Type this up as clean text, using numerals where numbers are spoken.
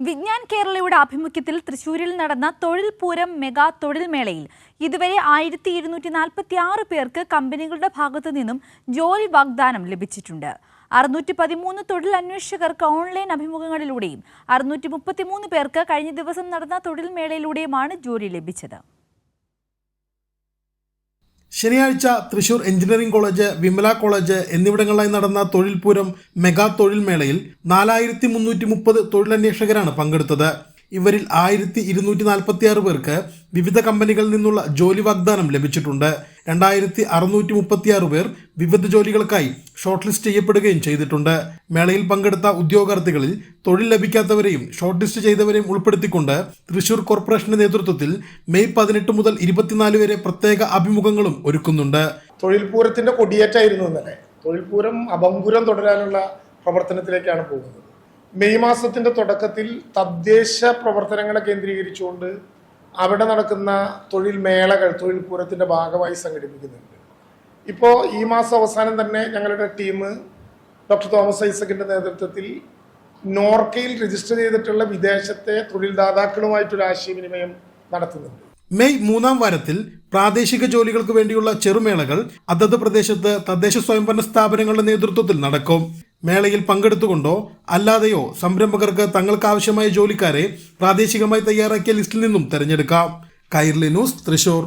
വിജ്ഞാൻ കേരളയുടെ ആഭിമുഖ്യത്തിൽ തൃശൂരിൽ നടന്ന തൊഴിൽ പൂരം മെഗാ തൊഴിൽ മേളയിൽ ഇതുവരെ 1246 പേർക്ക് കമ്പനികളുടെ ഭാഗത്തു നിന്നും ജോലി വാഗ്ദാനം ലഭിച്ചിട്ടുണ്ട്. 613 തൊഴിൽ അന്വേഷകർക്ക് ഓൺലൈൻ അഭിമുഖങ്ങളിലൂടെയും 633 പേർക്ക് കഴിഞ്ഞ ദിവസം നടന്ന തൊഴിൽ മേളയിലൂടെയുമാണ് ജോലി ലഭിച്ചത്. ശനിയാഴ്ച Thrissur engineering college, Vimala college എന്നിവിടങ്ങളിലായി നടന്ന തൊഴിൽ പൂരം മെഗാ തൊഴിൽ മേളയിൽ 4330 തൊഴിലന്വേഷകരാണ് പങ്കെടുത്തത്. ഇവരിൽ 1246 പേർക്ക് വിവിധ കമ്പനികളിൽ നിന്നുള്ള ജോലി വാഗ്ദാനം ലഭിച്ചിട്ടുണ്ട്. 2636 പേർ വിവിധ ജോലികൾക്കായി ഷോർട്ട് ലിസ്റ്റ് ചെയ്യപ്പെടുകയും ചെയ്തിട്ടുണ്ട്. മേളയിൽ പങ്കെടുത്ത ഉദ്യോഗാർത്ഥികളിൽ തൊഴിൽ ലഭിക്കാത്തവരെയും ഷോർട്ട് ലിസ്റ്റ് ചെയ്തവരെയും ഉൾപ്പെടുത്തിക്കൊണ്ട് തൃശൂർ കോർപ്പറേഷന്റെ നേതൃത്വത്തിൽ മെയ് 18 മുതൽ 24 വരെ പ്രത്യേക അഭിമുഖങ്ങളും ഒരുക്കുന്നുണ്ട്. തൊഴിൽ പൂരത്തിന്റെ കൊടിയേറ്റായിരുന്നു ഇന്നലെ. തൊഴിൽ പൂരം അഭംഗുരം തുടരാനുള്ള പ്രവർത്തനത്തിലേക്കാണ് പോകുന്നത്. മെയ് മാസത്തിന്റെ തുടക്കത്തിൽ തദ്ദേശ പ്രവർത്തനങ്ങളെ കേന്ദ്രീകരിച്ചുകൊണ്ട് അവിടെ നടക്കുന്ന തൊഴിൽ മേളകൾ തൊഴിൽ പൂരത്തിന്റെ ഭാഗമായി സംഘടിപ്പിക്കുന്നുണ്ട്. ഇപ്പോൾ ഈ മാസം അവസാനം തന്നെ ഞങ്ങളുടെ ടീം ഡോക്ടർ തോമസ് ഐസക്കിന്റെ നേതൃത്വത്തിൽ നോർക്കയിൽ രജിസ്റ്റർ ചെയ്തിട്ടുള്ള വിദേശത്തെ തൊഴിൽദാതാക്കളുമായിട്ടൊരു ആശയവിനിമയം നടത്തുന്നുണ്ട്. മെയ് 3-ാം വാരത്തിൽ പ്രാദേശിക ജോലികൾക്ക് വേണ്ടിയുള്ള ചെറുമേളകൾ അതത് പ്രദേശത്ത് തദ്ദേശ സ്വയംഭരണ സ്ഥാപനങ്ങളുടെ നേതൃത്വത്തിൽ നടക്കും. മേളയിൽ പങ്കെടുത്തുകൊണ്ടോ അല്ലാതെയോ സംരംഭകർക്ക് തങ്ങൾക്ക് ആവശ്യമായ ജോലിക്കാരെ പ്രാദേശികമായി തയ്യാറാക്കിയ ലിസ്റ്റിൽ നിന്നും തിരഞ്ഞെടുക്കാം. കൈരളി ന്യൂസ്, തൃശൂർ.